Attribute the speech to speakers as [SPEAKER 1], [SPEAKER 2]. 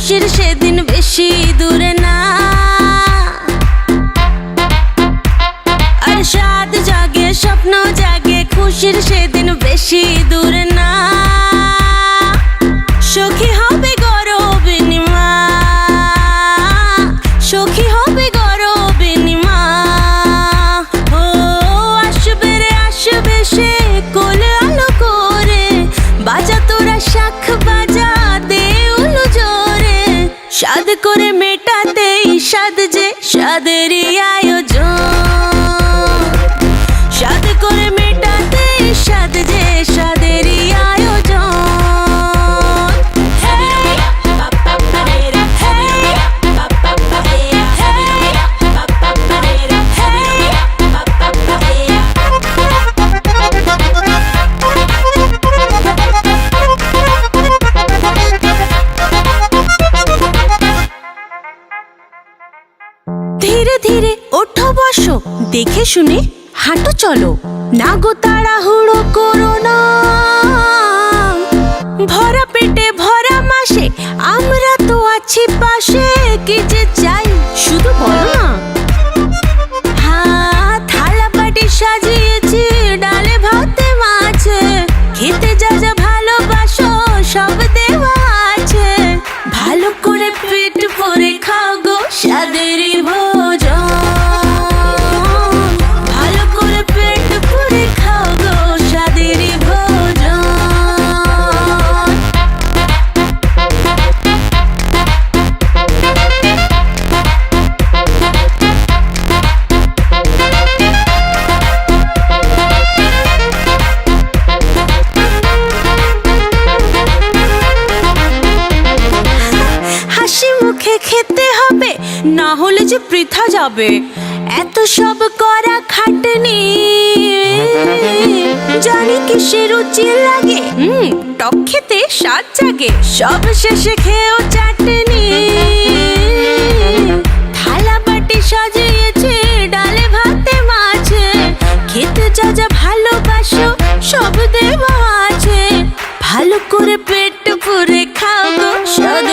[SPEAKER 1] খুশির সেদিন বেশি দূরে না। আর স্বাদ জাগে স্বপ্ন জাগে খুশির সেদিন বেশি দূরে না। সখী হবে গরবিনী মা, সখী হবে গরবিনী মা। ও আসবে রে আসবে সে কোলে আলো করে, বাজা তোরা শাখ বাজা দে উলু জোরে। সাদ করে মেটাতেই সাদ যে সাদেরই আয়োজন, সাদ করে মেটাতেই সাদ যে সাদেরই আয়োজন। ধীরে ধীরে ওঠো বসো, দেখে শুনে হাঁটো চলো, না গো তাড়াহুড়ো করো না। ভরা পেটে ভরা মাসে আমরা তো আছি পাশে, কি যে চাই শুধু বলো না। হ্যাঁ থালা বাটি সাজিয়েছি ডালে ভাতে মাছে, খেতে যা যা ভালোবাসো সব দেওয়া আছে। ভালো করে পেট ভরে খাও গো সাদেরই ভোজন, ভালো করে পেট ভরে খাও গো সাদেরই ভোজন। হাসি মুখে খেতে হবে, না হলে যে বৃথা যাবে এত সব করা খাটনি। জানি কিসের রুচি লাগে, টক খেতে স্বাদ জাগে, সব শেষে খেয়েও চাটনি। থালা বাটি সাজিয়েছে ডালে ভাতে মাছে, খেতে যা যা ভালোবাসো সব দেওয়া আছে। ভালো করে পেট পুরে খাও গো সাদে